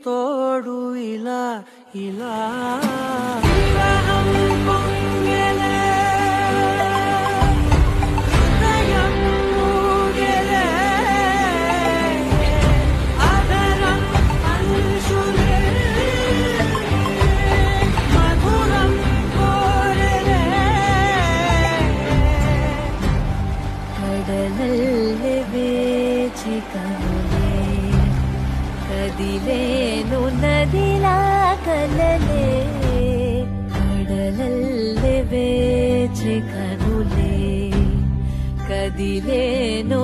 తోడు ఇలా ఇలా ಕಡಲಲ್ಲಿ ಬೇಚಿ ಕನಲೆ ಕದಿಲೇನು ನದಿಲ ಕಲಲೆ ಕಡಲಲ್ಲಿ ಬೇಚಿ ಕನುಲೆ ಕದಿಲೇನು